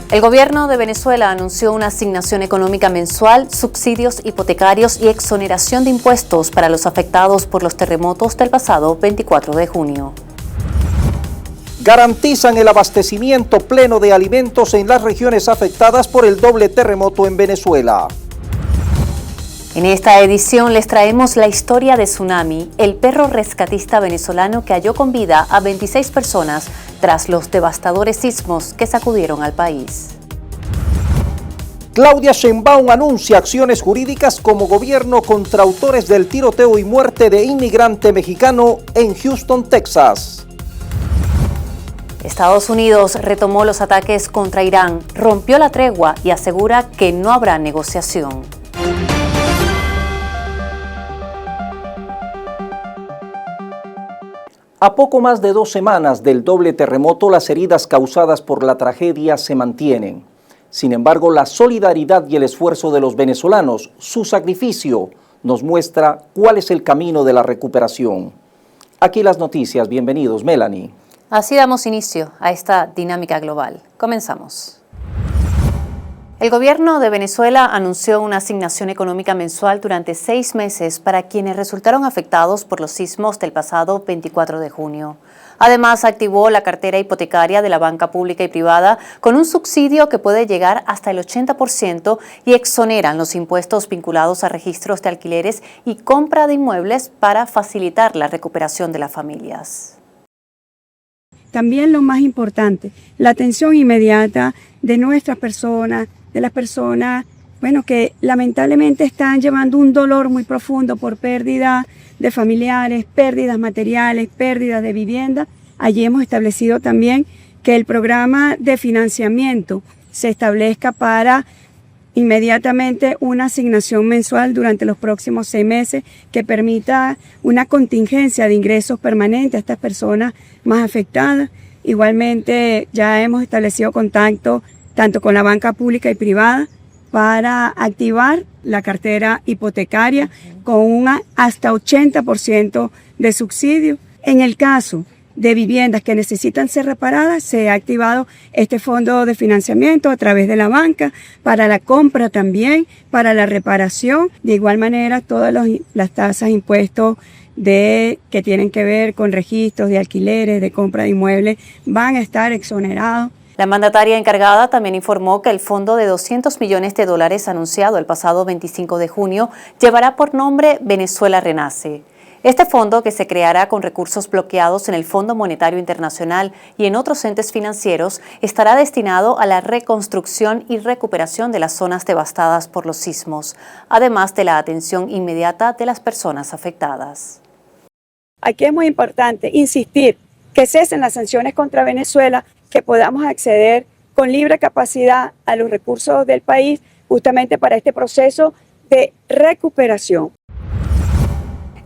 El gobierno de Venezuela anunció una asignación económica mensual, subsidios hipotecarios y exoneración de impuestos para los afectados por los terremotos del pasado 24 de junio. Garantizan el abastecimiento pleno de alimentos en las regiones afectadas por el doble terremoto en Venezuela. En esta edición les traemos la historia de Tsunami, el perro rescatista venezolano que halló con vida a 26 personas tras los devastadores sismos que sacudieron al país. Claudia Sheinbaum anuncia acciones jurídicas como gobierno contra autores del tiroteo y muerte de inmigrante mexicano en Houston, Texas. Estados Unidos retomó los ataques contra Irán, rompió la tregua y asegura que no habrá negociación. A poco más de 2 semanas del doble terremoto, las heridas causadas por la tragedia se mantienen. Sin embargo, la solidaridad y el esfuerzo de los venezolanos, su sacrificio, nos muestra cuál es el camino de la recuperación. Aquí las noticias. Bienvenidos, Melanie. Así damos inicio a esta dinámica global. Comenzamos. El gobierno de Venezuela anunció una asignación económica mensual durante 6 meses para quienes resultaron afectados por los sismos del pasado 24 de junio. Además, activó la cartera hipotecaria de la banca pública y privada con un subsidio que puede llegar hasta el 80% y exoneran los impuestos vinculados a registros de alquileres y compra de inmuebles para facilitar la recuperación de las familias. También lo más importante, la atención inmediata de nuestras personas, de las personas, que lamentablemente están llevando un dolor muy profundo por pérdida de familiares, pérdidas materiales, pérdidas de vivienda. Allí hemos establecido también que el programa de financiamiento se establezca para inmediatamente una asignación mensual durante los próximos 6 meses que permita una contingencia de ingresos permanentes a estas personas más afectadas. Igualmente ya hemos establecido contacto tanto con la banca pública y privada para activar la cartera hipotecaria con un hasta 80% de subsidio. En el caso de viviendas que necesitan ser reparadas, se ha activado este fondo de financiamiento a través de la banca para la compra también, para la reparación. De igual manera, todas las tasas, impuestos que tienen que ver con registros de alquileres, de compra de inmuebles, van a estar exonerados. La mandataria encargada también informó que el fondo de $200 millones anunciado el pasado 25 de junio llevará por nombre Venezuela Renace. Este fondo, que se creará con recursos bloqueados en el Fondo Monetario Internacional y en otros entes financieros, estará destinado a la reconstrucción y recuperación de las zonas devastadas por los sismos, además de la atención inmediata de las personas afectadas. Aquí es muy importante insistir que cesen las sanciones contra Venezuela, que podamos acceder con libre capacidad a los recursos del país justamente para este proceso de recuperación.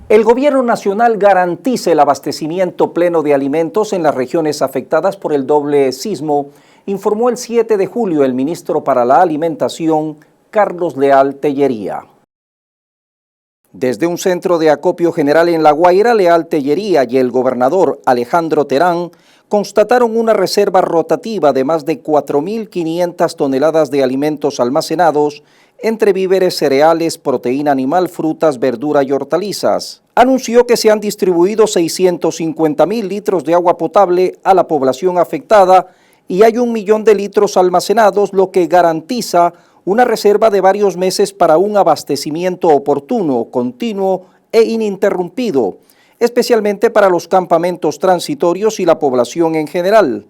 El gobierno nacional garantiza el abastecimiento pleno de alimentos en las regiones afectadas por el doble sismo, informó el 7 de julio el ministro para la Alimentación, Carlos Leal Tellería. Desde un centro de acopio general en La Guaira, Leal Tellería y el gobernador Alejandro Terán constataron una reserva rotativa de más de 4.500 toneladas de alimentos almacenados entre víveres, cereales, proteína animal, frutas, verdura y hortalizas. Anunció que se han distribuido 650.000 litros de agua potable a la población afectada y hay 1 millón de litros almacenados, lo que garantiza una reserva de varios meses para un abastecimiento oportuno, continuo e ininterrumpido, especialmente para los campamentos transitorios y la población en general.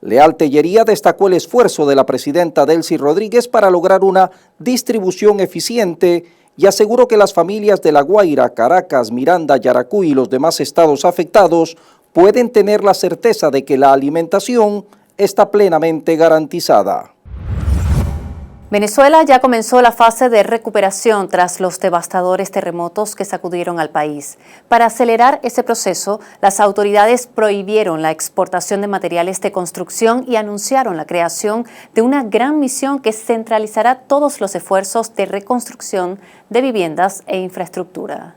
Leal Tellería destacó el esfuerzo de la presidenta Delcy Rodríguez para lograr una distribución eficiente y aseguró que las familias de La Guaira, Caracas, Miranda, Yaracuy y los demás estados afectados pueden tener la certeza de que la alimentación está plenamente garantizada. Venezuela ya comenzó la fase de recuperación tras los devastadores terremotos que sacudieron al país. Para acelerar ese proceso, las autoridades prohibieron la exportación de materiales de construcción y anunciaron la creación de una gran misión que centralizará todos los esfuerzos de reconstrucción de viviendas e infraestructura.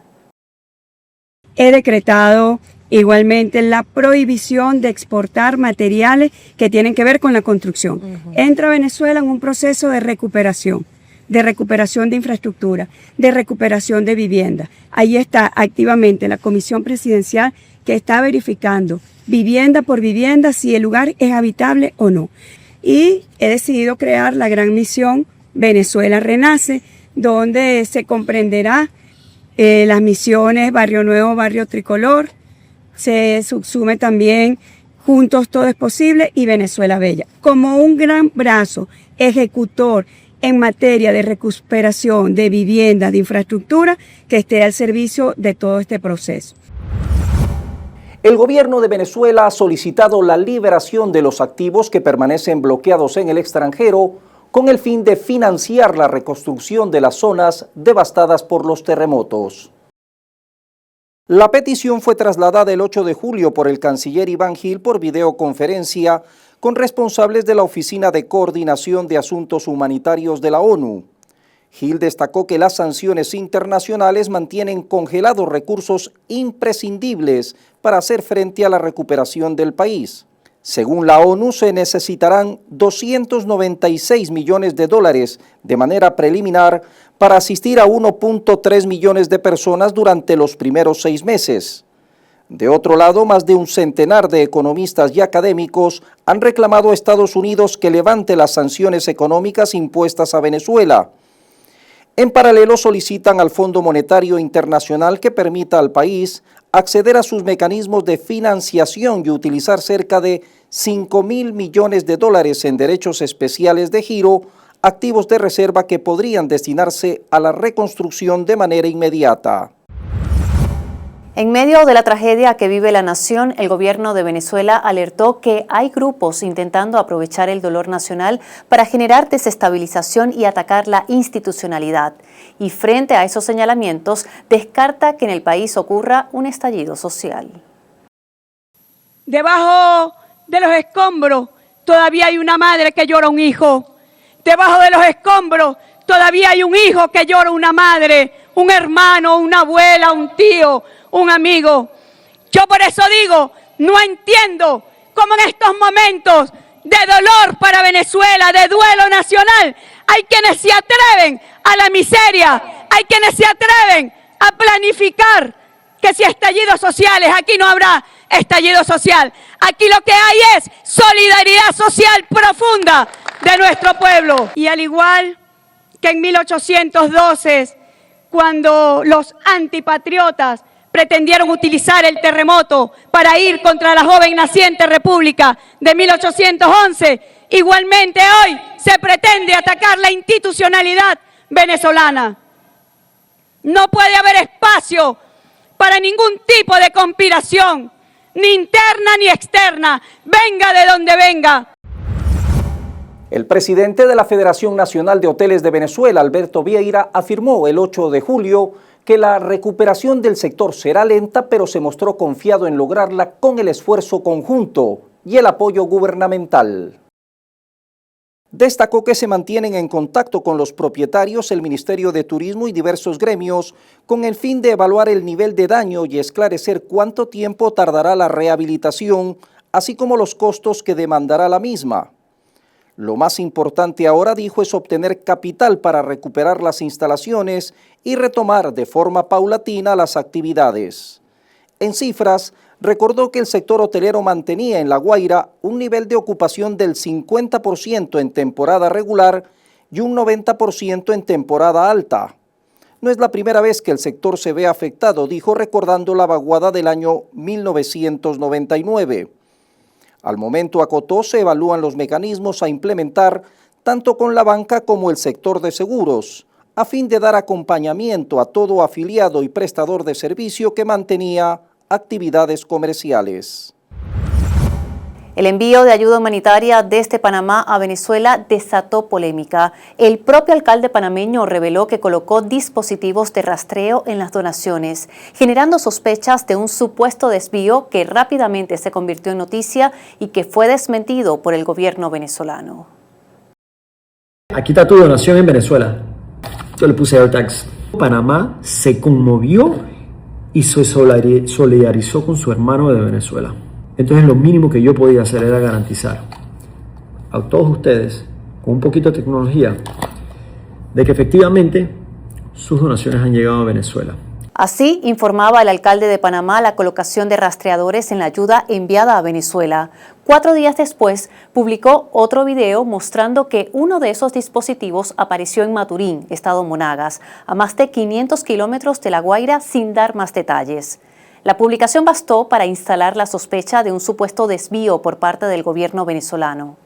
He decretado Igualmente, la prohibición de exportar materiales que tienen que ver con la construcción. Entra Venezuela en un proceso de recuperación de infraestructura, de recuperación de vivienda. Ahí está activamente la Comisión Presidencial que está verificando vivienda por vivienda si el lugar es habitable o no. Y he decidido crear la gran misión Venezuela Renace, donde se comprenderá las misiones Barrio Nuevo, Barrio Tricolor, se subsume también Juntos Todo es Posible y Venezuela Bella, como un gran brazo ejecutor en materia de recuperación de vivienda, de infraestructura, que esté al servicio de todo este proceso. El gobierno de Venezuela ha solicitado la liberación de los activos que permanecen bloqueados en el extranjero con el fin de financiar la reconstrucción de las zonas devastadas por los terremotos. La petición fue trasladada el 8 de julio por el canciller Iván Gil por videoconferencia con responsables de la Oficina de Coordinación de Asuntos Humanitarios de la ONU. Gil destacó que las sanciones internacionales mantienen congelados recursos imprescindibles para hacer frente a la recuperación del país. Según la ONU, se necesitarán 296 millones de dólares de manera preliminar para asistir a 1.3 millones de personas durante los primeros 6 meses. De otro lado, más de un centenar de economistas y académicos han reclamado a Estados Unidos que levante las sanciones económicas impuestas a Venezuela. En paralelo, solicitan al Fondo Monetario Internacional que permita al país acceder a sus mecanismos de financiación y utilizar cerca de 5.000 millones de dólares en derechos especiales de giro, activos de reserva que podrían destinarse a la reconstrucción de manera inmediata. En medio de la tragedia que vive la nación, el gobierno de Venezuela alertó que hay grupos intentando aprovechar el dolor nacional para generar desestabilización y atacar la institucionalidad. Y frente a esos señalamientos, descarta que en el país ocurra un estallido social. Debajo de los escombros todavía hay una madre que llora un hijo. Debajo de los escombros todavía hay un hijo que llora una madre, un hermano, una abuela, un tío, un amigo. Yo por eso digo, no entiendo cómo en estos momentos de dolor para Venezuela, de duelo nacional, hay quienes se atreven a la miseria, hay quienes se atreven a planificar que si estallidos sociales, aquí no habrá estallido social. Aquí lo que hay es solidaridad social profunda de nuestro pueblo. Y al igual que en 1812, cuando los antipatriotas pretendieron utilizar el terremoto para ir contra la joven naciente República de 1811, igualmente hoy se pretende atacar la institucionalidad venezolana. No puede haber espacio para ningún tipo de conspiración, ni interna ni externa, venga de donde venga. El presidente de la Federación Nacional de Hoteles de Venezuela, Alberto Vieira, afirmó el 8 de julio que la recuperación del sector será lenta, pero se mostró confiado en lograrla con el esfuerzo conjunto y el apoyo gubernamental. Destacó que se mantienen en contacto con los propietarios, el Ministerio de Turismo y diversos gremios con el fin de evaluar el nivel de daño y esclarecer cuánto tiempo tardará la rehabilitación, así como los costos que demandará la misma. Lo más importante ahora, dijo, es obtener capital para recuperar las instalaciones y retomar de forma paulatina las actividades. En cifras, recordó que el sector hotelero mantenía en La Guaira un nivel de ocupación del 50% en temporada regular y un 90% en temporada alta. No es la primera vez que el sector se ve afectado, dijo, recordando la vaguada del año 1999. Al momento, acotó, se evalúan los mecanismos a implementar tanto con la banca como el sector de seguros, a fin de dar acompañamiento a todo afiliado y prestador de servicio que mantenía actividades comerciales. El envío de ayuda humanitaria desde Panamá a Venezuela desató polémica. El propio alcalde panameño reveló que colocó dispositivos de rastreo en las donaciones, generando sospechas de un supuesto desvío que rápidamente se convirtió en noticia y que fue desmentido por el gobierno venezolano. Aquí está tu donación en Venezuela. Yo le puse AirTags. Panamá se conmovió y se solidarizó con su hermano de Venezuela. Entonces lo mínimo que yo podía hacer era garantizar a todos ustedes, con un poquito de tecnología, de que efectivamente sus donaciones han llegado a Venezuela. Así informaba el alcalde de Panamá la colocación de rastreadores en la ayuda enviada a Venezuela. 4 días después, publicó otro video mostrando que uno de esos dispositivos apareció en Maturín, estado Monagas, a más de 500 kilómetros de La Guaira, sin dar más detalles. La publicación bastó para instalar la sospecha de un supuesto desvío por parte del gobierno venezolano.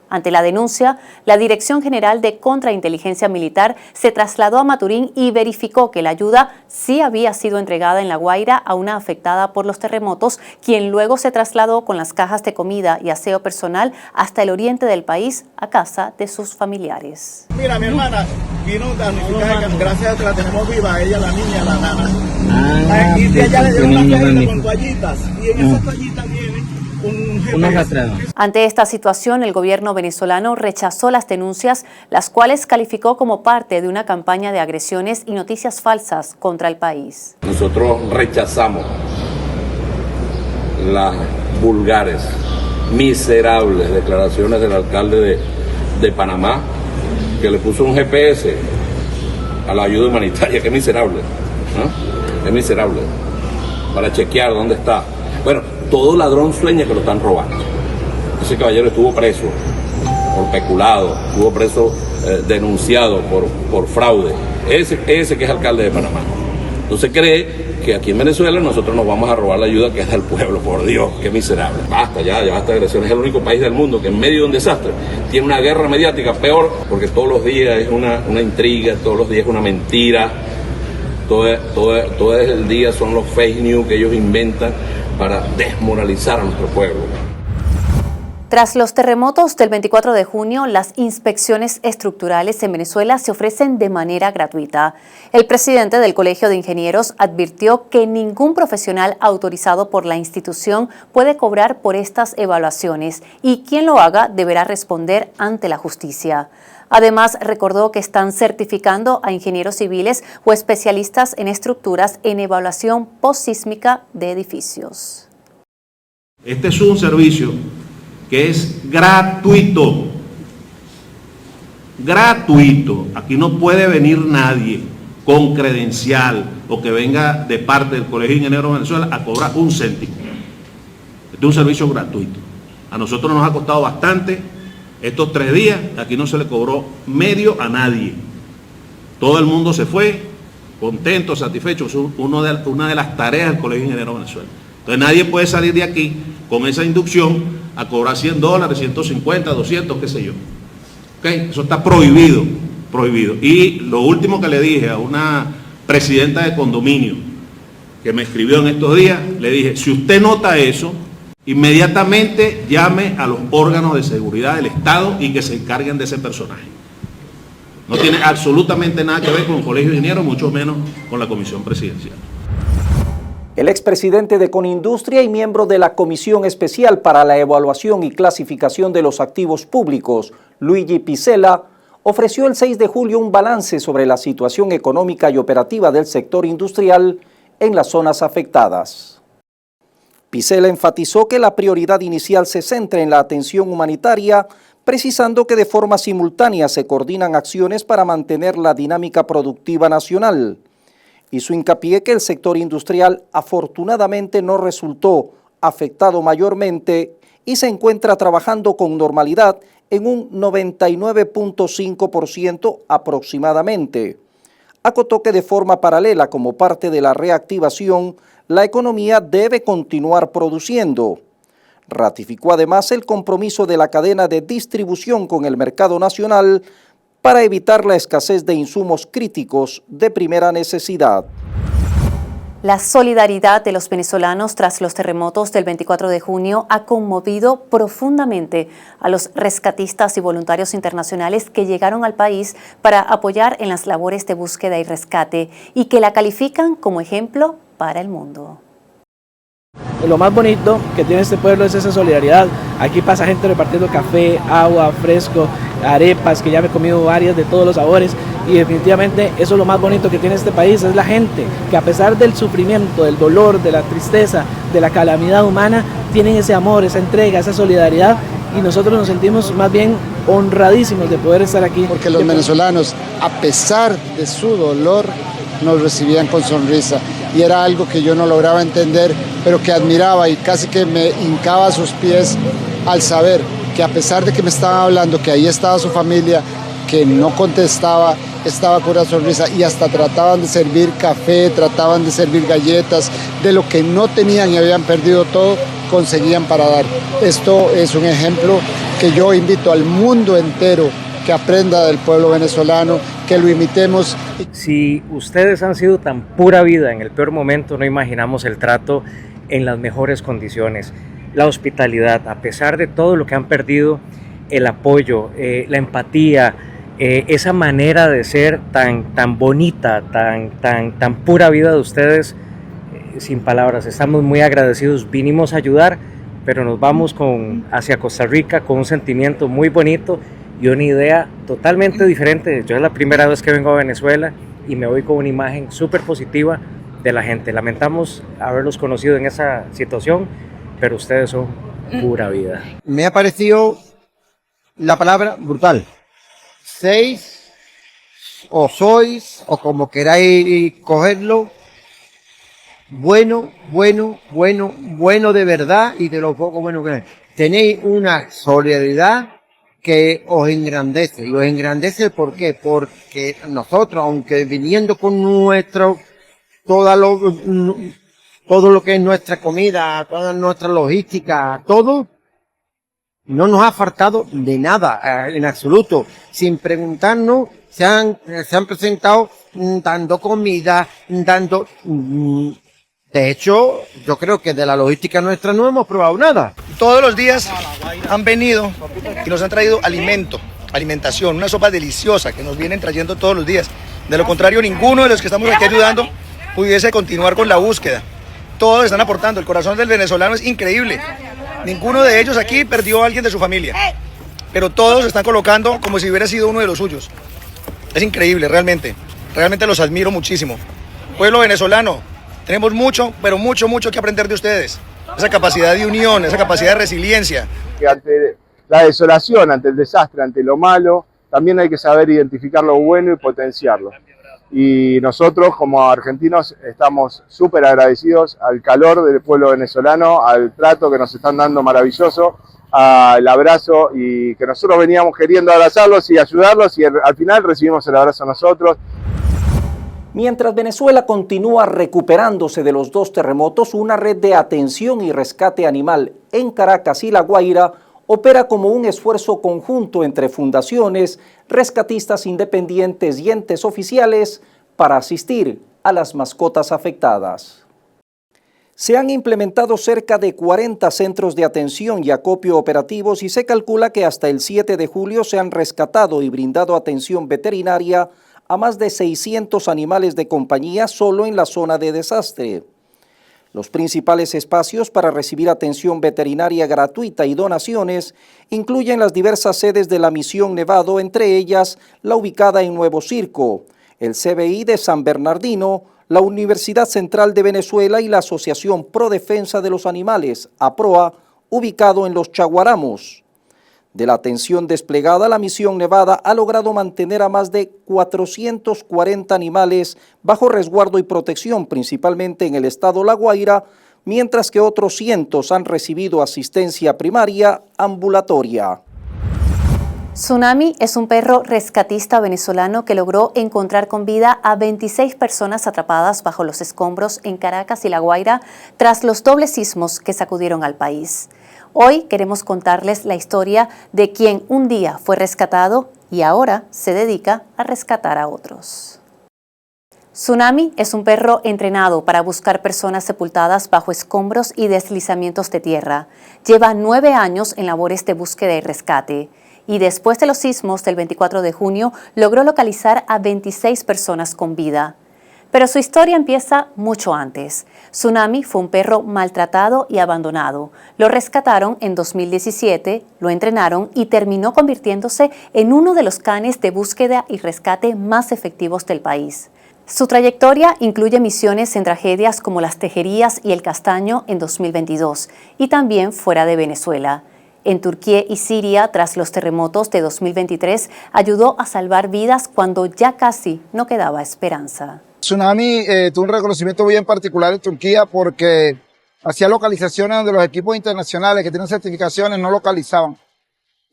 Ante la denuncia, la Dirección General de Contrainteligencia Militar se trasladó a Maturín y verificó que la ayuda sí había sido entregada en La Guaira a una afectada por los terremotos, quien luego se trasladó con las cajas de comida y aseo personal hasta el oriente del país, a casa de sus familiares. Mira, mi hermana vino damnificada, gracias a que la tenemos viva, ella, la niña, la nana. Y ella le dio una cajita con toallitas, y en esas toallitas viene un GPS. Ante esta situación, el gobierno venezolano rechazó las denuncias, las cuales calificó como parte de una campaña de agresiones y noticias falsas contra el país. Nosotros rechazamos las vulgares, miserables declaraciones del alcalde de Panamá, que le puso un GPS a la ayuda humanitaria, que es miserable, ¿no? Es miserable, para chequear dónde está. Bueno, todo ladrón sueña que lo están robando. Ese caballero estuvo preso por peculado, estuvo preso denunciado por fraude. Ese que es alcalde de Panamá. Entonces cree que aquí en Venezuela nosotros nos vamos a robar la ayuda que es del pueblo. Por Dios, qué miserable. Basta ya basta de agresiones. Es el único país del mundo que en medio de un desastre tiene una guerra mediática peor, porque todos los días es una intriga, todos los días es una mentira, todo el día son los fake news que ellos inventan para desmoralizar a nuestro pueblo. Tras los terremotos del 24 de junio, las inspecciones estructurales en Venezuela se ofrecen de manera gratuita. El presidente del Colegio de Ingenieros advirtió que ningún profesional autorizado por la institución puede cobrar por estas evaluaciones y quien lo haga deberá responder ante la justicia. Además, recordó que están certificando a ingenieros civiles o especialistas en estructuras en evaluación postsísmica de edificios. Este es un servicio que es gratuito. Gratuito. Aquí no puede venir nadie con credencial o que venga de parte del Colegio de Ingenieros de Venezuela a cobrar un céntimo. Este es un servicio gratuito. A nosotros nos ha costado bastante. Estos 3 días, aquí no se le cobró medio a nadie. Todo el mundo se fue contento, satisfecho. Es una de las tareas del Colegio de Ingenieros de Venezuela. Entonces nadie puede salir de aquí con esa inducción a cobrar $100, 150, 200, qué sé yo. ¿Okay? Eso está prohibido, prohibido. Y lo último que le dije a una presidenta de condominio que me escribió en estos días, le dije, si usted nota eso, inmediatamente llame a los órganos de seguridad del Estado y que se encarguen de ese personaje. No tiene absolutamente nada que ver con el Colegio de Ingenieros, mucho menos con la Comisión Presidencial. El expresidente de Conindustria y miembro de la Comisión Especial para la Evaluación y Clasificación de los Activos Públicos, Luigi Piccella, ofreció el 6 de julio un balance sobre la situación económica y operativa del sector industrial en las zonas afectadas. Piccella enfatizó que la prioridad inicial se centra en la atención humanitaria, precisando que de forma simultánea se coordinan acciones para mantener la dinámica productiva nacional. Hizo hincapié que el sector industrial afortunadamente no resultó afectado mayormente y se encuentra trabajando con normalidad en un 99.5% aproximadamente. Acotó que de forma paralela, como parte de la reactivación, la economía debe continuar produciendo. Ratificó además el compromiso de la cadena de distribución con el mercado nacional para evitar la escasez de insumos críticos de primera necesidad. La solidaridad de los venezolanos tras los terremotos del 24 de junio ha conmovido profundamente a los rescatistas y voluntarios internacionales que llegaron al país para apoyar en las labores de búsqueda y rescate y que la califican como ejemplo para el mundo. lo más bonito que tiene este pueblo es esa solidaridad. Aquí pasa gente repartiendo café, agua, fresco, arepas, que ya me he comido varias de todos los sabores, y definitivamente eso es lo más bonito que tiene este país, es la gente, que a pesar del sufrimiento, del dolor, de la tristeza, de la calamidad humana, tienen ese amor, esa entrega, esa solidaridad, y nosotros nos sentimos más bien honradísimos de poder estar aquí. Porque los venezolanos, a pesar de su dolor, nos recibían con sonrisa, y era algo que yo no lograba entender, pero que admiraba y casi que me hincaba a sus pies al saber que a pesar de que me estaban hablando que ahí estaba su familia, que no contestaba, estaba con una sonrisa, y hasta trataban de servir café, trataban de servir galletas, de lo que no tenían y habían perdido todo, conseguían para dar. Esto es un ejemplo que yo invito al mundo entero que aprenda del pueblo venezolano, que lo imitemos. Si ustedes han sido tan pura vida en el peor momento, no imaginamos el trato en las mejores condiciones. La hospitalidad, a pesar de todo lo que han perdido, el apoyo, la empatía, esa manera de ser tan bonita, tan pura vida de ustedes, sin palabras. Estamos muy agradecidos, vinimos a ayudar, pero nos vamos hacia Costa Rica con un sentimiento muy bonito y una idea totalmente diferente. Yo es la primera vez que vengo a Venezuela y me voy con una imagen súper positiva de la gente. Lamentamos haberlos conocido en esa situación, pero ustedes son pura vida. Me ha parecido la palabra brutal. Sois, o como queráis cogerlo, bueno de verdad, y de lo poco bueno que es. Tenéis una solidaridad que os engrandece. Y os engrandece, ¿por qué? Porque nosotros, aunque viniendo con todo lo que es nuestra comida, toda nuestra logística, todo, no nos ha faltado de nada, en absoluto. Sin preguntarnos, se han presentado dando comida, de hecho, yo creo que de la logística nuestra no hemos probado nada. Todos los días han venido y nos han traído alimentación, una sopa deliciosa que nos vienen trayendo todos los días. De lo contrario, ninguno de los que estamos aquí ayudando pudiese continuar con la búsqueda. Todos están aportando, el corazón del venezolano es increíble. Ninguno de ellos aquí perdió a alguien de su familia, pero todos se están colocando como si hubiera sido uno de los suyos. Es increíble, realmente los admiro muchísimo. Pueblo venezolano, tenemos mucho, pero mucho que aprender de ustedes. Esa capacidad de unión, esa capacidad de resiliencia. Que ante la desolación, ante el desastre, ante lo malo, también hay que saber identificar lo bueno y potenciarlo. Y nosotros como argentinos estamos súper agradecidos al calor del pueblo venezolano, al trato que nos están dando maravilloso, al abrazo, y que nosotros veníamos queriendo abrazarlos y ayudarlos, y al final recibimos el abrazo nosotros. Mientras Venezuela continúa recuperándose de los 2 terremotos, una red de atención y rescate animal en Caracas y La Guaira opera como un esfuerzo conjunto entre fundaciones, rescatistas independientes y entes oficiales para asistir a las mascotas afectadas. Se han implementado cerca de 40 centros de atención y acopio operativos, y se calcula que hasta el 7 de julio se han rescatado y brindado atención veterinaria a más de 600 animales de compañía solo en la zona de desastre. Los principales espacios para recibir atención veterinaria gratuita y donaciones incluyen las diversas sedes de la Misión Nevado, entre ellas la ubicada en Nuevo Circo, el CBI de San Bernardino, la Universidad Central de Venezuela y la Asociación Pro Defensa de los Animales, APROA, ubicado en Los Chaguaramos. De la atención desplegada, la Misión Nevada ha logrado mantener a más de 440 animales bajo resguardo y protección, principalmente en el estado La Guaira, mientras que otros cientos han recibido asistencia primaria ambulatoria. Tsunami es un perro rescatista venezolano que logró encontrar con vida a 26 personas atrapadas bajo los escombros en Caracas y La Guaira tras los dobles sismos que sacudieron al país. Hoy queremos contarles la historia de quien un día fue rescatado y ahora se dedica a rescatar a otros. Tsunami es un perro entrenado para buscar personas sepultadas bajo escombros y deslizamientos de tierra. Lleva 9 años en labores de búsqueda y rescate. Y después de los sismos del 24 de junio, logró localizar a 26 personas con vida. Pero su historia empieza mucho antes. Tsunami fue un perro maltratado y abandonado. Lo rescataron en 2017, lo entrenaron y terminó convirtiéndose en uno de los canes de búsqueda y rescate más efectivos del país. Su trayectoria incluye misiones en tragedias como Las Tejerías y El Castaño en 2022 y también fuera de Venezuela. En Turquía y Siria, tras los terremotos de 2023, ayudó a salvar vidas cuando ya casi no quedaba esperanza. Tsunami tuvo un reconocimiento bien particular en Turquía porque hacía localizaciones donde los equipos internacionales que tienen certificaciones no localizaban.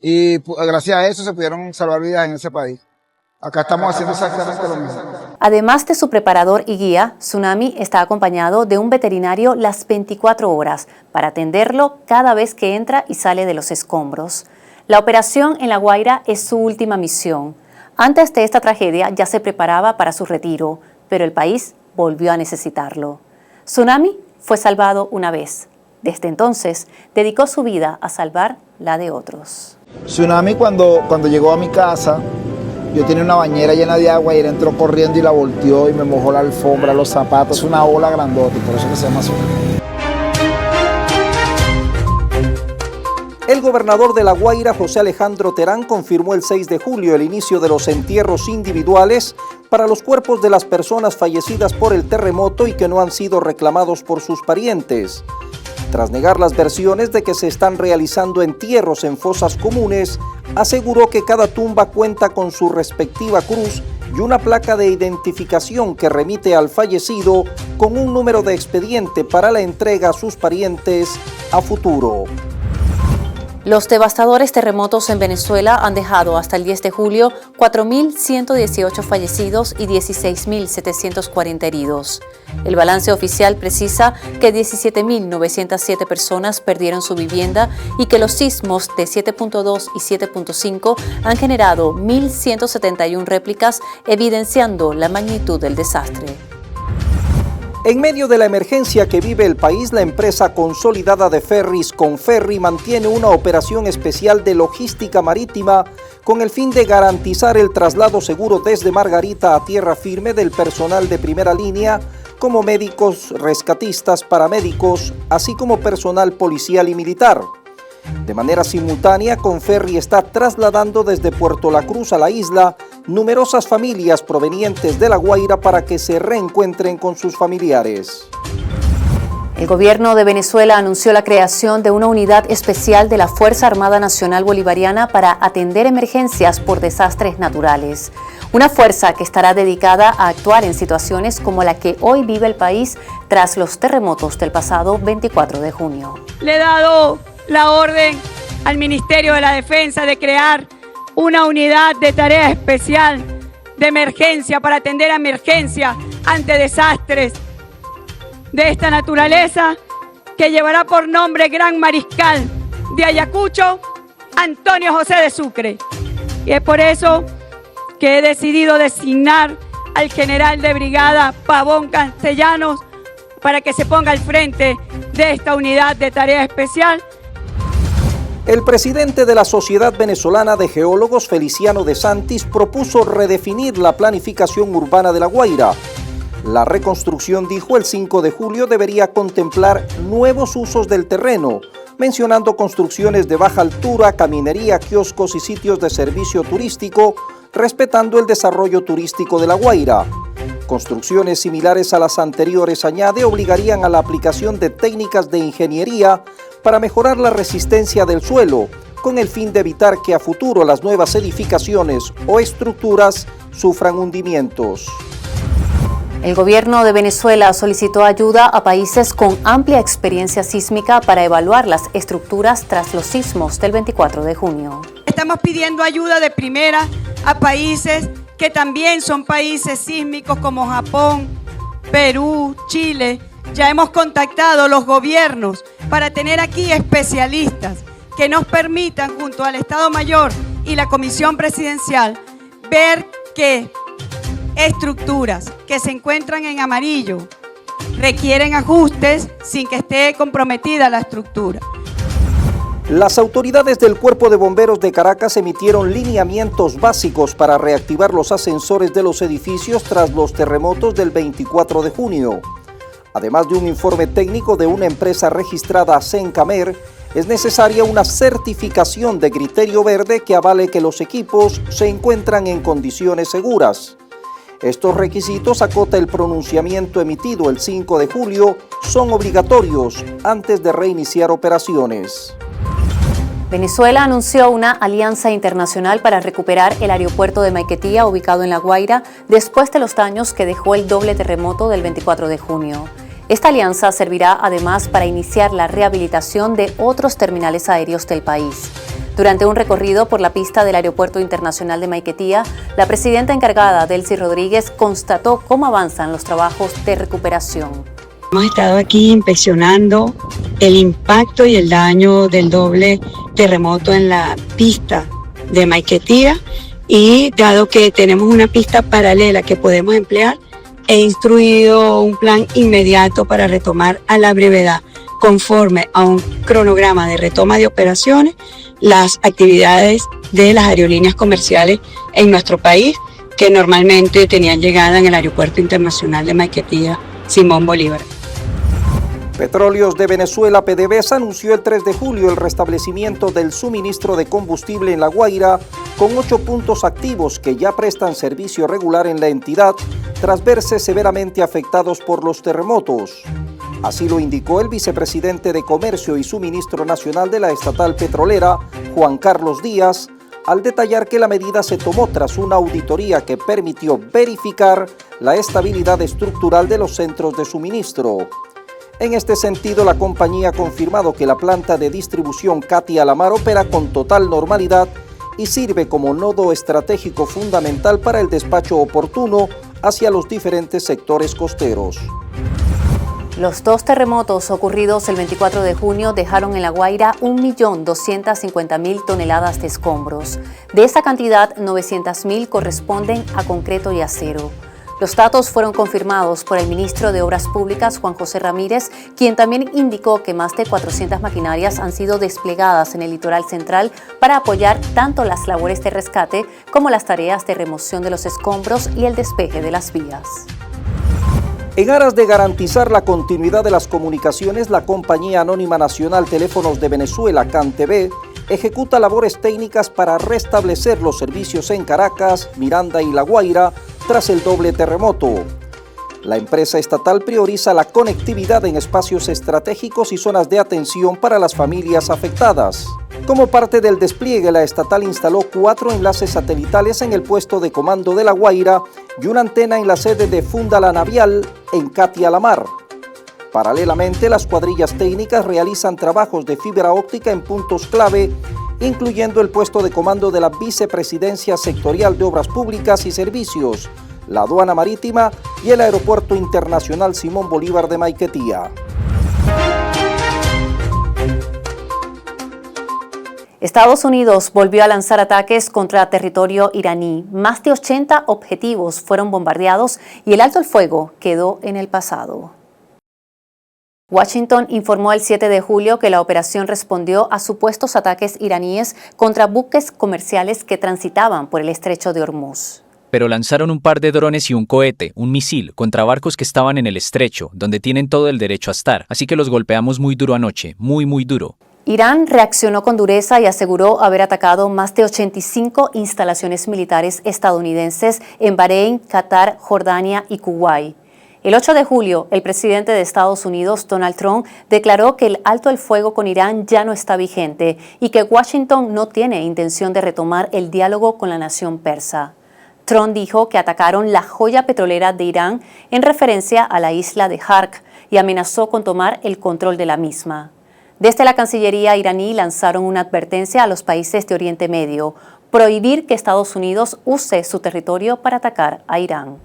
Y gracias a eso se pudieron salvar vidas en ese país. Acá estamos haciendo exactamente lo mismo. Además de su preparador y guía, Tsunami está acompañado de un veterinario las 24 horas para atenderlo cada vez que entra y sale de los escombros. La operación en La Guaira es su última misión. Antes de esta tragedia ya se preparaba para su retiro, pero el país volvió a necesitarlo. Tsunami fue salvado una vez. Desde entonces, dedicó su vida a salvar la de otros. Tsunami cuando llegó a mi casa, yo tenía una bañera llena de agua y él entró corriendo y la volteó y me mojó la alfombra, los zapatos. Es una ola grandota y por eso que se llama Tsunami. El gobernador de La Guaira, José Alejandro Terán, confirmó el 6 de julio el inicio de los entierros individuales para los cuerpos de las personas fallecidas por el terremoto y que no han sido reclamados por sus parientes. Tras negar las versiones de que se están realizando entierros en fosas comunes, aseguró que cada tumba cuenta con su respectiva cruz y una placa de identificación que remite al fallecido con un número de expediente para la entrega a sus parientes a futuro. Los devastadores terremotos en Venezuela han dejado hasta el 10 de julio 4.118 fallecidos y 16.740 heridos. El balance oficial precisa que 17.907 personas perdieron su vivienda y que los sismos de 7.2 y 7.5 han generado 1.171 réplicas, evidenciando la magnitud del desastre. En medio de la emergencia que vive el país, la empresa consolidada de ferries Conferry mantiene una operación especial de logística marítima con el fin de garantizar el traslado seguro desde Margarita a tierra firme del personal de primera línea, como médicos, rescatistas, paramédicos, así como personal policial y militar. De manera simultánea, Conferry está trasladando desde Puerto La Cruz a la isla numerosas familias provenientes de La Guaira para que se reencuentren con sus familiares. El gobierno de Venezuela anunció la creación de una unidad especial de la Fuerza Armada Nacional Bolivariana para atender emergencias por desastres naturales. Una fuerza que estará dedicada a actuar en situaciones como la que hoy vive el país tras los terremotos del pasado 24 de junio. Le he dado la orden al Ministerio de la Defensa de crear una unidad de tarea especial de emergencia para atender a emergencias ante desastres de esta naturaleza, que llevará por nombre Gran Mariscal de Ayacucho, Antonio José de Sucre. Y es por eso que he decidido designar al general de brigada Pavón Castellanos para que se ponga al frente de esta unidad de tarea especial. El presidente de la Sociedad Venezolana de Geólogos, Feliciano de Santis, propuso redefinir la planificación urbana de La Guaira. La reconstrucción, dijo, el 5 de julio debería contemplar nuevos usos del terreno, mencionando construcciones de baja altura, caminería, kioscos y sitios de servicio turístico, respetando el desarrollo turístico de La Guaira. Construcciones similares a las anteriores, añade, obligarían a la aplicación de técnicas de ingeniería para mejorar la resistencia del suelo, con el fin de evitar que a futuro las nuevas edificaciones o estructuras sufran hundimientos. El gobierno de Venezuela solicitó ayuda a países con amplia experiencia sísmica para evaluar las estructuras tras los sismos del 24 de junio. Estamos pidiendo ayuda de primera a países que también son países sísmicos como Japón, Perú, Chile. Ya hemos contactado los gobiernos para tener aquí especialistas que nos permitan, junto al Estado Mayor y la Comisión Presidencial, ver qué estructuras que se encuentran en amarillo requieren ajustes sin que esté comprometida la estructura. Las autoridades del Cuerpo de Bomberos de Caracas emitieron lineamientos básicos para reactivar los ascensores de los edificios tras los terremotos del 24 de junio. Además de un informe técnico de una empresa registrada Sencamer, es necesaria una certificación de criterio verde que avale que los equipos se encuentran en condiciones seguras. Estos requisitos, acota el pronunciamiento emitido el 5 de julio, son obligatorios antes de reiniciar operaciones. Venezuela anunció una alianza internacional para recuperar el aeropuerto de Maiquetía, ubicado en La Guaira, después de los daños que dejó el doble terremoto del 24 de junio. Esta alianza servirá además para iniciar la rehabilitación de otros terminales aéreos del país. Durante un recorrido por la pista del Aeropuerto Internacional de Maiquetía, la presidenta encargada, Delcy Rodríguez, constató cómo avanzan los trabajos de recuperación. Hemos estado aquí inspeccionando el impacto y el daño del doble terremoto en la pista de Maiquetía y dado que tenemos una pista paralela que podemos emplear, he instruido un plan inmediato para retomar a la brevedad, conforme a un cronograma de retoma de operaciones, las actividades de las aerolíneas comerciales en nuestro país que normalmente tenían llegada en el Aeropuerto Internacional de Maiquetía, Simón Bolívar. Petróleos de Venezuela, PDVSA, anunció el 3 de julio el restablecimiento del suministro de combustible en La Guaira con 8 puntos activos que ya prestan servicio regular en la entidad tras verse severamente afectados por los terremotos. Así lo indicó el vicepresidente de Comercio y Suministro Nacional de la estatal petrolera, Juan Carlos Díaz, al detallar que la medida se tomó tras una auditoría que permitió verificar la estabilidad estructural de los centros de suministro. En este sentido, la compañía ha confirmado que la planta de distribución Katia La Mar opera con total normalidad y sirve como nodo estratégico fundamental para el despacho oportuno hacia los diferentes sectores costeros. Los dos terremotos ocurridos el 24 de junio dejaron en La Guaira 1.250.000 toneladas de escombros. De esa cantidad, 900.000 corresponden a concreto y acero. Los datos fueron confirmados por el ministro de Obras Públicas, Juan José Ramírez, quien también indicó que más de 400 maquinarias han sido desplegadas en el litoral central para apoyar tanto las labores de rescate como las tareas de remoción de los escombros y el despeje de las vías. En aras de garantizar la continuidad de las comunicaciones, la Compañía Anónima Nacional Teléfonos de Venezuela, CANTV, ejecuta labores técnicas para restablecer los servicios en Caracas, Miranda y La Guaira tras el doble terremoto. La empresa estatal prioriza la conectividad en espacios estratégicos y zonas de atención para las familias afectadas. Como parte del despliegue, la estatal instaló 4 enlaces satelitales en el puesto de comando de La Guaira y una antena en la sede de Funda La Navial en Katia La Mar. Paralelamente, las cuadrillas técnicas realizan trabajos de fibra óptica en puntos clave, incluyendo el puesto de comando de la Vicepresidencia Sectorial de Obras Públicas y Servicios, la Aduana Marítima y el Aeropuerto Internacional Simón Bolívar de Maiquetía. Estados Unidos volvió a lanzar ataques contra territorio iraní. Más de 80 objetivos fueron bombardeados y el alto el fuego quedó en el pasado. Washington informó el 7 de julio que la operación respondió a supuestos ataques iraníes contra buques comerciales que transitaban por el estrecho de Hormuz. Pero lanzaron un par de drones y un cohete, un misil, contra barcos que estaban en el estrecho, donde tienen todo el derecho a estar. Así que los golpeamos muy duro anoche, muy duro. Irán reaccionó con dureza y aseguró haber atacado más de 85 instalaciones militares estadounidenses en Bahrein, Qatar, Jordania y Kuwait. El 8 de julio, el presidente de Estados Unidos, Donald Trump, declaró que el alto el fuego con Irán ya no está vigente y que Washington no tiene intención de retomar el diálogo con la nación persa. Trump dijo que atacaron la joya petrolera de Irán en referencia a la isla de Hark y amenazó con tomar el control de la misma. Desde la Cancillería iraní lanzaron una advertencia a los países de Oriente Medio: prohibir que Estados Unidos use su territorio para atacar a Irán.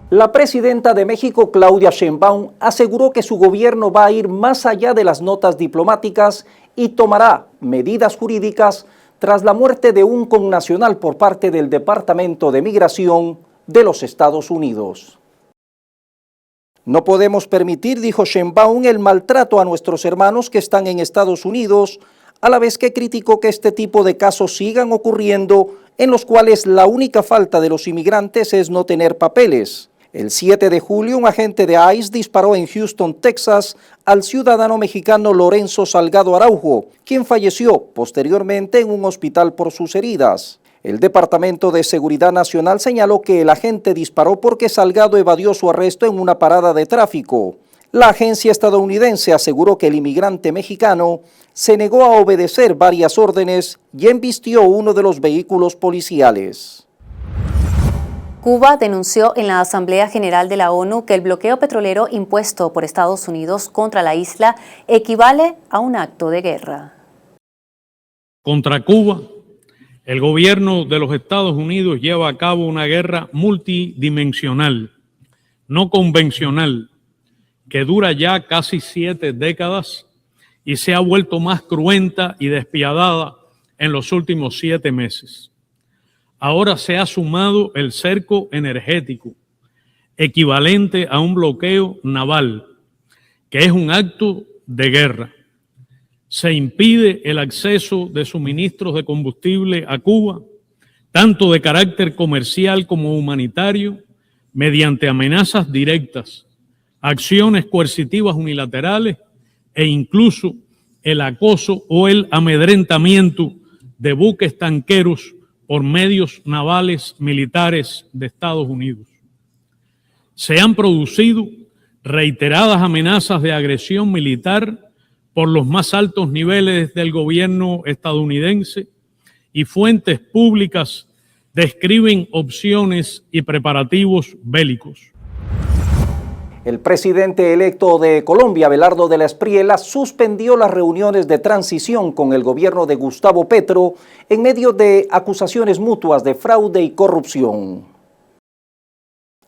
La presidenta de México, Claudia Sheinbaum, aseguró que su gobierno va a ir más allá de las notas diplomáticas y tomará medidas jurídicas tras la muerte de un connacional por parte del Departamento de Migración de los Estados Unidos. No podemos permitir, dijo Sheinbaum, el maltrato a nuestros hermanos que están en Estados Unidos, a la vez que criticó que este tipo de casos sigan ocurriendo, en los cuales la única falta de los inmigrantes es no tener papeles. El 7 de julio, un agente de ICE disparó en Houston, Texas, al ciudadano mexicano Lorenzo Salgado Araujo, quien falleció posteriormente en un hospital por sus heridas. El Departamento de Seguridad Nacional señaló que el agente disparó porque Salgado evadió su arresto en una parada de tráfico. La agencia estadounidense aseguró que el inmigrante mexicano se negó a obedecer varias órdenes y embistió uno de los vehículos policiales. Cuba denunció en la Asamblea General de la ONU que el bloqueo petrolero impuesto por Estados Unidos contra la isla equivale a un acto de guerra. Contra Cuba, el gobierno de los Estados Unidos lleva a cabo una guerra multidimensional, no convencional, que dura ya casi 7 décadas y se ha vuelto más cruenta y despiadada en los últimos 7 meses. Ahora se ha sumado el cerco energético, equivalente a un bloqueo naval, que es un acto de guerra. Se impide el acceso de suministros de combustible a Cuba, tanto de carácter comercial como humanitario, mediante amenazas directas, acciones coercitivas unilaterales e incluso el acoso o el amedrentamiento de buques tanqueros por medios navales militares de Estados Unidos. Se han producido reiteradas amenazas de agresión militar por los más altos niveles del gobierno estadounidense y fuentes públicas describen opciones y preparativos bélicos. El presidente electo de Colombia, Abelardo de la Espriella, suspendió las reuniones de transición con el gobierno de Gustavo Petro en medio de acusaciones mutuas de fraude y corrupción.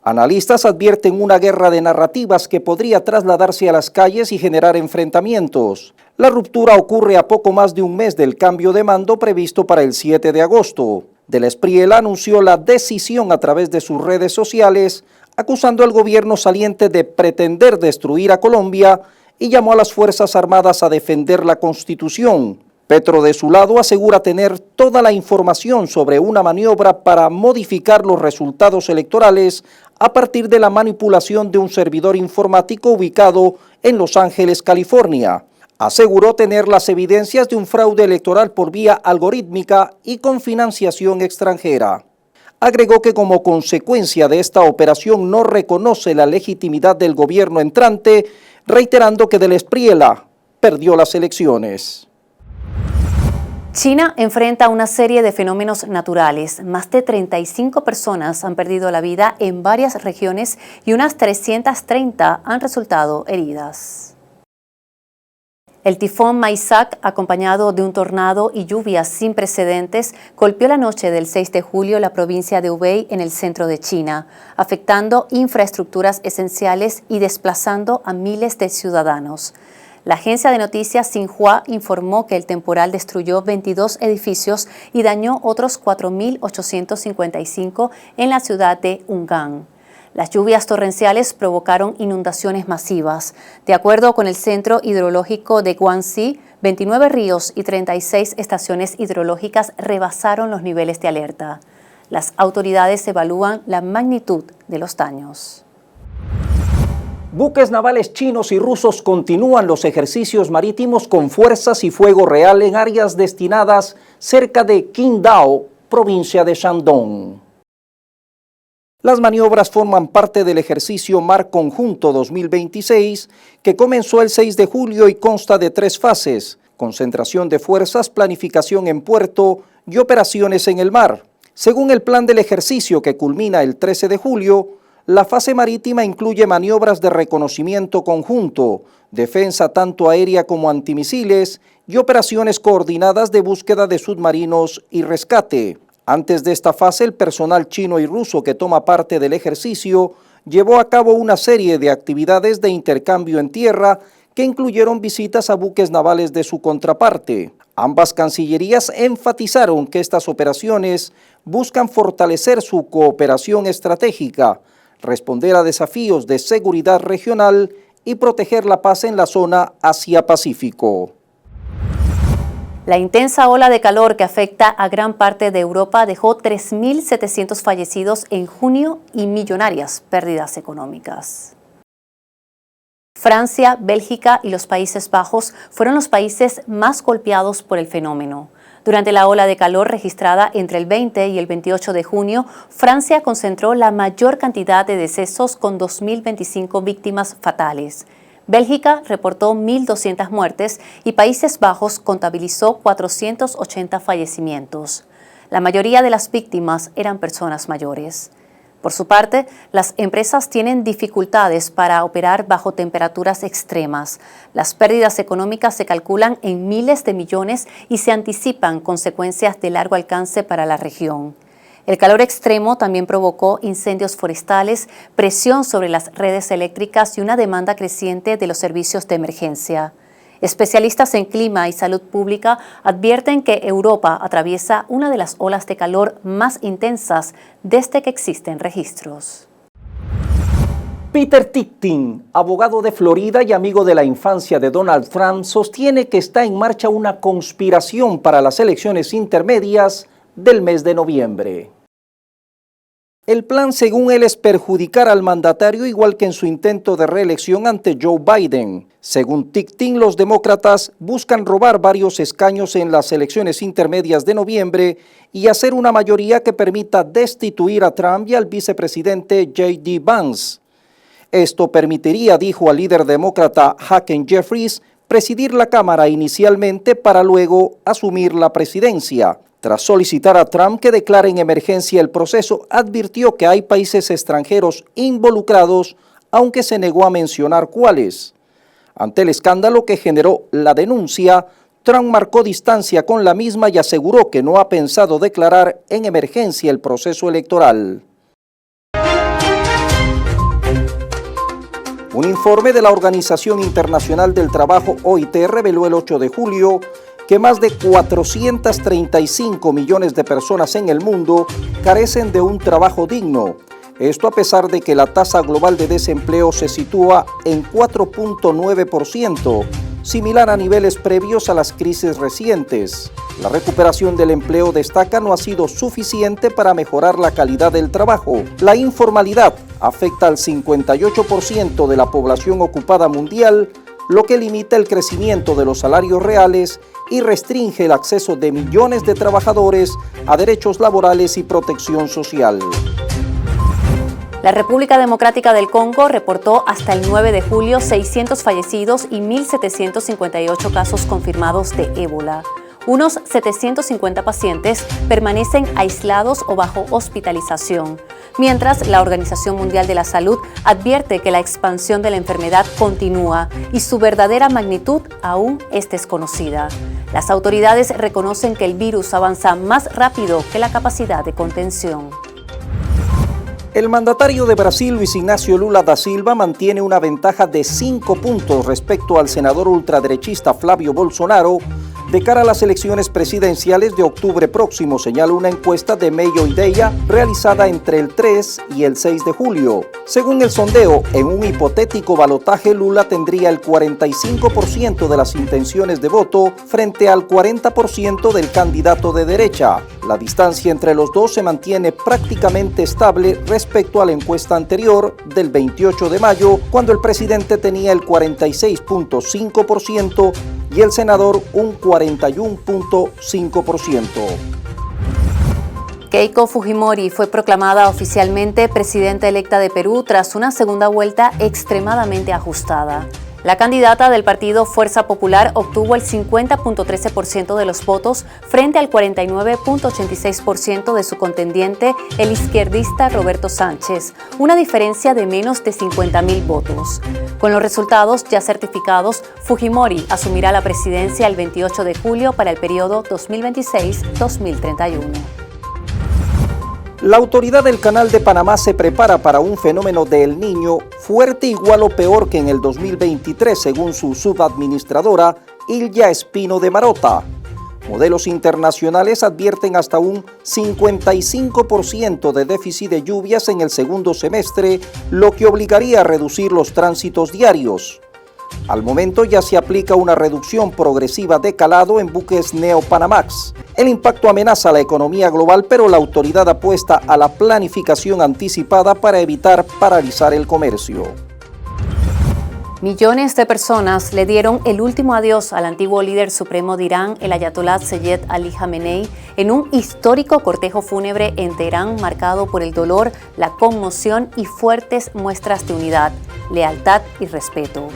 Analistas advierten una guerra de narrativas que podría trasladarse a las calles y generar enfrentamientos. La ruptura ocurre a poco más de un mes del cambio de mando previsto para el 7 de agosto. De la Espriella anunció la decisión a través de sus redes sociales, acusando al gobierno saliente de pretender destruir a Colombia y llamó a las Fuerzas Armadas a defender la Constitución. Petro, de su lado, asegura tener toda la información sobre una maniobra para modificar los resultados electorales a partir de la manipulación de un servidor informático ubicado en Los Ángeles, California. Aseguró tener las evidencias de un fraude electoral por vía algorítmica y con financiación extranjera. Agregó que como consecuencia de esta operación no reconoce la legitimidad del gobierno entrante, reiterando que de la Espriella perdió las elecciones. China enfrenta una serie de fenómenos naturales. Más de 35 personas han perdido la vida en varias regiones y unas 330 han resultado heridas. El tifón Maisak, acompañado de un tornado y lluvias sin precedentes, golpeó la noche del 6 de julio la provincia de Hubei en el centro de China, afectando infraestructuras esenciales y desplazando a miles de ciudadanos. La agencia de noticias Xinhua informó que el temporal destruyó 22 edificios y dañó otros 4.855 en la ciudad de Yungan. Las lluvias torrenciales provocaron inundaciones masivas. De acuerdo con el Centro Hidrológico de Guangxi, 29 ríos y 36 estaciones hidrológicas rebasaron los niveles de alerta. Las autoridades evalúan la magnitud de los daños. Buques navales chinos y rusos continúan los ejercicios marítimos con fuerzas y fuego real en áreas destinadas cerca de Qingdao, provincia de Shandong. Las maniobras forman parte del ejercicio Mar Conjunto 2026, que comenzó el 6 de julio y consta de 3 fases: concentración de fuerzas, planificación en puerto y operaciones en el mar. Según el plan del ejercicio, que culmina el 13 de julio, la fase marítima incluye maniobras de reconocimiento conjunto, defensa tanto aérea como antimisiles y operaciones coordinadas de búsqueda de submarinos y rescate. Antes de esta fase, el personal chino y ruso que toma parte del ejercicio llevó a cabo una serie de actividades de intercambio en tierra que incluyeron visitas a buques navales de su contraparte. Ambas cancillerías enfatizaron que estas operaciones buscan fortalecer su cooperación estratégica, responder a desafíos de seguridad regional y proteger la paz en la zona Asia-Pacífico. La intensa ola de calor que afecta a gran parte de Europa dejó 3.700 fallecidos en junio y millonarias pérdidas económicas. Francia, Bélgica y los Países Bajos fueron los países más golpeados por el fenómeno. Durante la ola de calor registrada entre el 20 y el 28 de junio, Francia concentró la mayor cantidad de decesos con 2.025 víctimas fatales. Bélgica reportó 1.200 muertes y Países Bajos contabilizó 480 fallecimientos. La mayoría de las víctimas eran personas mayores. Por su parte, las empresas tienen dificultades para operar bajo temperaturas extremas. Las pérdidas económicas se calculan en miles de millones y se anticipan consecuencias de largo alcance para la región. El calor extremo también provocó incendios forestales, presión sobre las redes eléctricas y una demanda creciente de los servicios de emergencia. Especialistas en clima y salud pública advierten que Europa atraviesa una de las olas de calor más intensas desde que existen registros. Peter Tichting, abogado de Florida y amigo de la infancia de Donald Trump, sostiene que está en marcha una conspiración para las elecciones intermedias del mes de noviembre. El plan, según él, es perjudicar al mandatario igual que en su intento de reelección ante Joe Biden. Según Tichting, los demócratas buscan robar varios escaños en las elecciones intermedias de noviembre y hacer una mayoría que permita destituir a Trump y al vicepresidente J.D. Vance. Esto permitiría, dijo al líder demócrata Hakeem Jeffries, presidir la Cámara inicialmente para luego asumir la presidencia. Tras solicitar a Trump que declare en emergencia el proceso, advirtió que hay países extranjeros involucrados, aunque se negó a mencionar cuáles. Ante el escándalo que generó la denuncia, Trump marcó distancia con la misma y aseguró que no ha pensado declarar en emergencia el proceso electoral. Un informe de la Organización Internacional del Trabajo, OIT, reveló el 8 de julio que más de 435 millones de personas en el mundo carecen de un trabajo digno. Esto a pesar de que la tasa global de desempleo se sitúa en 4.9%, similar a niveles previos a las crisis recientes. La recuperación del empleo, destaca, no ha sido suficiente para mejorar la calidad del trabajo. La informalidad afecta al 58% de la población ocupada mundial, lo que limita el crecimiento de los salarios reales y restringe el acceso de millones de trabajadores a derechos laborales y protección social. La República Democrática del Congo reportó hasta el 9 de julio 600 fallecidos y 1.758 casos confirmados de ébola. Unos 750 pacientes permanecen aislados o bajo hospitalización, mientras la Organización Mundial de la Salud advierte que la expansión de la enfermedad continúa y su verdadera magnitud aún es desconocida. Las autoridades reconocen que el virus avanza más rápido que la capacidad de contención. El mandatario de Brasil, Luis Ignacio Lula da Silva, mantiene una ventaja de 5 puntos respecto al senador ultraderechista Flavio Bolsonaro de cara a las elecciones presidenciales de octubre próximo, señala una encuesta de Meio Ideia realizada entre el 3 y el 6 de julio. Según el sondeo, en un hipotético balotaje, Lula tendría el 45% de las intenciones de voto frente al 40% del candidato de derecha. La distancia entre los dos se mantiene prácticamente estable respecto a la encuesta anterior del 28 de mayo, cuando el presidente tenía el 46.5% y el senador un 41.5%. Keiko Fujimori fue proclamada oficialmente presidenta electa de Perú tras una segunda vuelta extremadamente ajustada. La candidata del partido Fuerza Popular obtuvo el 50.13% de los votos frente al 49.86% de su contendiente, el izquierdista Roberto Sánchez, una diferencia de menos de 50.000 votos. Con los resultados ya certificados, Fujimori asumirá la presidencia el 28 de julio para el periodo 2026-2031. La autoridad del Canal de Panamá se prepara para un fenómeno de El Niño fuerte, igual o peor que en el 2023, según su subadministradora, Ilya Espino de Marota. Modelos internacionales advierten hasta un 55% de déficit de lluvias en el segundo semestre, lo que obligaría a reducir los tránsitos diarios. Al momento ya se aplica una reducción progresiva de calado en buques Neo-Panamax. El impacto amenaza la economía global, pero la autoridad apuesta a la planificación anticipada para evitar paralizar el comercio. Millones de personas le dieron el último adiós al antiguo líder supremo de Irán, el ayatolá Seyed Ali Jamenei, en un histórico cortejo fúnebre en Teherán marcado por el dolor, la conmoción y fuertes muestras de unidad, lealtad y respeto.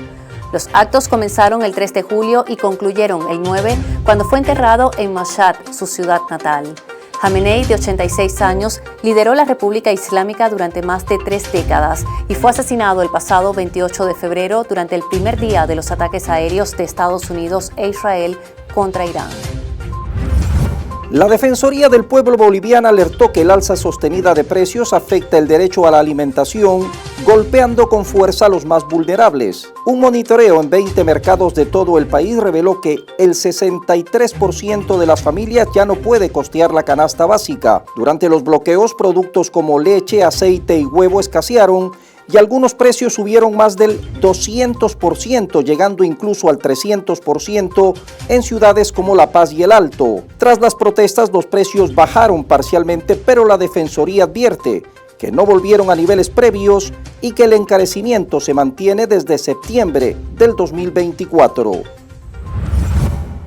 Los actos comenzaron el 3 de julio y concluyeron el 9, cuando fue enterrado en Mashhad, su ciudad natal. Jamenei, de 86 años, lideró la República Islámica durante más de 3 décadas y fue asesinado el pasado 28 de febrero durante el primer día de los ataques aéreos de Estados Unidos e Israel contra Irán. La Defensoría del Pueblo boliviana alertó que el alza sostenida de precios afecta el derecho a la alimentación, golpeando con fuerza a los más vulnerables. Un monitoreo en 20 mercados de todo el país reveló que el 63% de las familias ya no puede costear la canasta básica. Durante los bloqueos, productos como leche, aceite y huevo escasearon, y algunos precios subieron más del 200%, llegando incluso al 300% en ciudades como La Paz y El Alto. Tras las protestas, los precios bajaron parcialmente, pero la Defensoría advierte que no volvieron a niveles previos y que el encarecimiento se mantiene desde septiembre del 2024.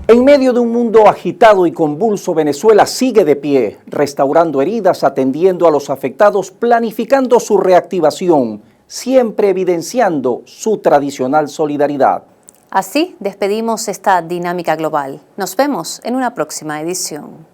En medio de un mundo agitado y convulso, Venezuela sigue de pie, restaurando heridas, atendiendo a los afectados, planificando su reactivación, siempre evidenciando su tradicional solidaridad. Así despedimos esta dinámica global. Nos vemos en una próxima edición.